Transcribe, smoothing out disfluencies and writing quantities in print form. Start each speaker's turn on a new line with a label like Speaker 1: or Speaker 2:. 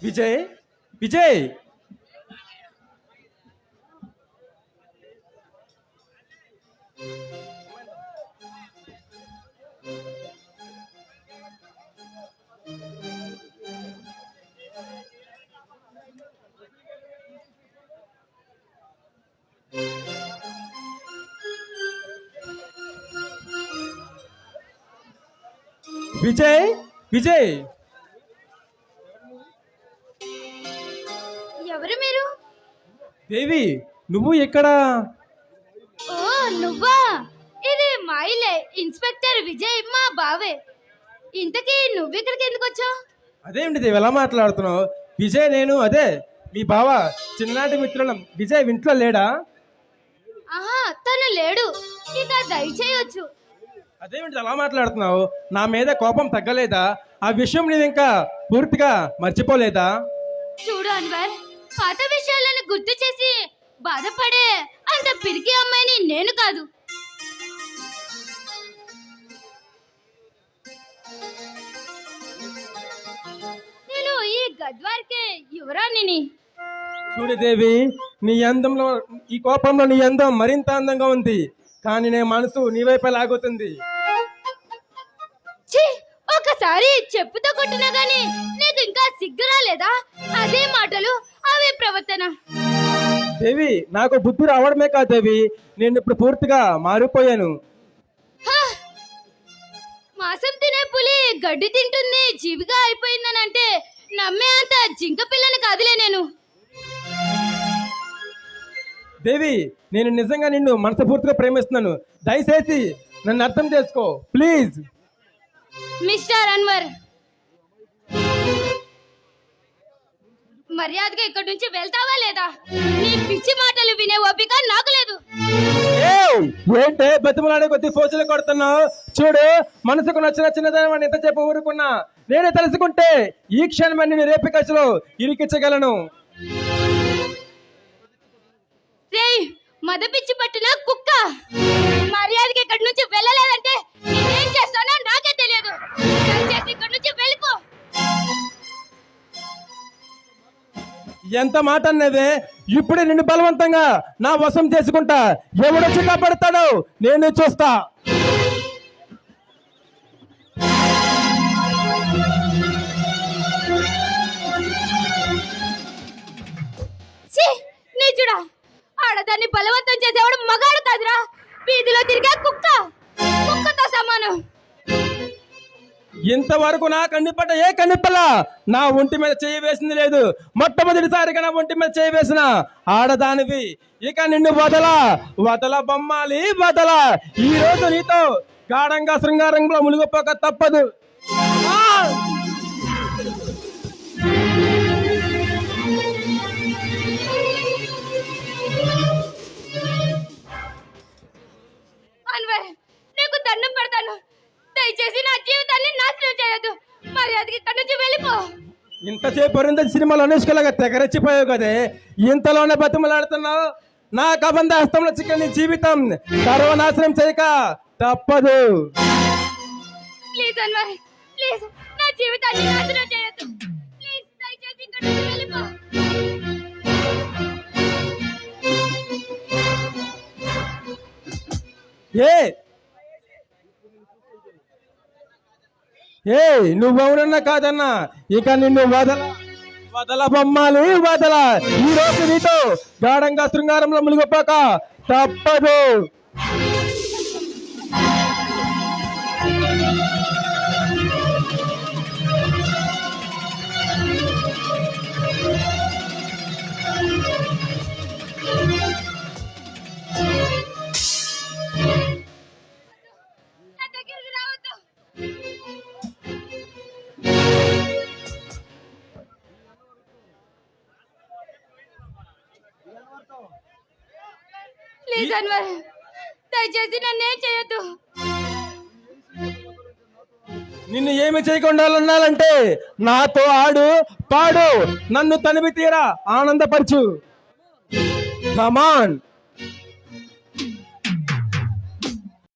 Speaker 1: విజయ్ విజయ్ విజయ్ విజయ్
Speaker 2: ఎవరు మీరు?
Speaker 1: దేవి నువ్వు ఎక్కడ?
Speaker 2: ఓ నువ్వా? ఇది మా ఇల్లే, ఇన్స్పెక్టర్ విజయ్ మా బావే. ఇంతకీ నువ్వెక్కడికి ఎందుకు వచ్చావు?
Speaker 1: అదేమిటి దేవి ఎలా మాట్లాడుతున్నావు? విజయ్ నేను అదే మీ బావ చిన్ననాటి మిత్రులం. విజయ్ ఇంట్లో లేడా?
Speaker 2: ఆహా, తను లేడు. ఇక దయచేయొచ్చు.
Speaker 1: అదేమిటి అలా మాట్లాడుతున్నావు? నా మీద కోపం తగ్గలేదా? ఆ విషయం నేను ఇంకా పూర్తిగా మర్చిపోలేదా?
Speaker 2: చూడు అన్వర్, పాత విషయాలను గుర్తు చేసి బాధపడే అంత పిరికి అమ్మాయిని నేను కాదు. నేను ఈ గద్వార్కే యువరాణిని.
Speaker 1: చూడు దేవి, నీ అందంలో ఈ కోపంలో నీ అందం మరింత అందంగా ఉంది, కానీ నీ మనసు నీ వైపే లాగుతుంది.
Speaker 2: ఛీ, ఒకసారి చెప్పుతో కొట్టినా గానీ నీకు ఇంకా సిగ్గురా లేదా? అదే మాటలు, అవే ప్రవర్తన.
Speaker 1: దేవి నాకు బుద్ధి రావడమే కాదు దేవి, నేను ఇప్పుడు పూర్తిగా మారిపోయాను.
Speaker 2: హా! మాంసం తినే పులి గడ్డి తింటుంది జీవిగా అయిపోయిందనంటే నమ్మే అంత జింక పిల్లని కాదులే నేను.
Speaker 1: దేవి నేను నిజంగా నిన్ను మనస్ఫూర్తిగా ప్రేమిస్తున్నాను, దయచేసి నన్ను అర్థం చేసుకో ప్లీజ్.
Speaker 2: మిస్టర్ అన్వర్, మర్యాదగా ఇక్కడి నుంచి వెళ్తావా లేదా? నీ పిచ్చి మాటలు వినే ఓపిక నాకు లేదు.
Speaker 1: ఏంటే బతిమలాడే కొద్ది ఫోజులు కొడుతున్నావు? చూడు, మనసుకు నచ్చిన చిన్నదాన్ని ఎంత చెప్పి ఊరుకున్నా నేనే తెలుసుకుంటే ఈ క్షణమే నేను రేపు కసిలో ఇరికించగలను.
Speaker 2: రేయ్, మద పిచ్చి పట్టిన కుక్క, మర్యాదగా ఇక్కడి నుంచి వెళ్ళలేదంటే నేనేం చేస్తానో నాకే తెలియదు. దయచేసి ఇక్కడి నుంచి వెళ్ళిపో.
Speaker 1: ఎంత మాట అన్నదే! ఇప్పుడే నిన్ను బలవంతంగా నా వశం చేసుకుంటా. ఎవడొచ్చి కాపాడుతాడో నేను చూస్తా.
Speaker 2: నీచుడా, ఆడదాన్ని బలవంతం చేసేవాడు మగాడు కాదురా, వీధిలో తిరిగే కుక్క, కుక్కతో సమానం.
Speaker 1: ఇంతవరకు నా కన్నిపడ్డ ఏ కన్నిపల్ల నా ఒంటి మీద చేయి వేసింది లేదు. మొట్టమొదటిసారిగా నా ఒంటి మీద చేయి వేసిన ఆడదానివి. ఇక నిన్ను వదల బొమ్మాలి వదల. ఈ రోజు నీతో గాఢంగా శృంగారంలో మునిగిపోక తప్పదు.
Speaker 2: అన్వర్, నీకు దండం పెడతాను, దయచేసి నా జీవితాన్ని నాశనం చేయొద్దు. మర్యాదకి ఇక్కడి నుంచి వెళ్ళిపో.
Speaker 1: ఇంతసేపు అరుంధతి సినిమాలో అనుష్కలాగా తెగరెచ్చిపోయావు కదే, ఇంతలోనే బతిమలాడుతున్నావు. నా కబంధ హస్తంలో చిక్కని నీ జీవితం సర్వనాశనం చేయక తప్పదు.
Speaker 2: ప్లీజ్ అన్వర్, ప్లీజ్ నా జీవితాన్ని నాశనం చేయొద్దు. ప్లీజ్ దయచేసి ఇక్కడి నుంచి వెళ్ళిపో.
Speaker 1: నువ్వెవరన్నా కాదన్నా, ఇక నిన్ను వదల బొమ్మాలి వదల. ఈ రోజు నీతో గాఢంగా శృంగారంలో మునిగిపోక తప్పదు.
Speaker 2: ప్లీజ్ అన్వర్, దయచేసి నన్నేం చేయొద్దు.
Speaker 1: నిన్ను ఏమి చేయకుండా ఉండాలంటే నాతో ఆడు పాడు, నన్ను తనివి తీరా ఆనందపరచు. కమాన్.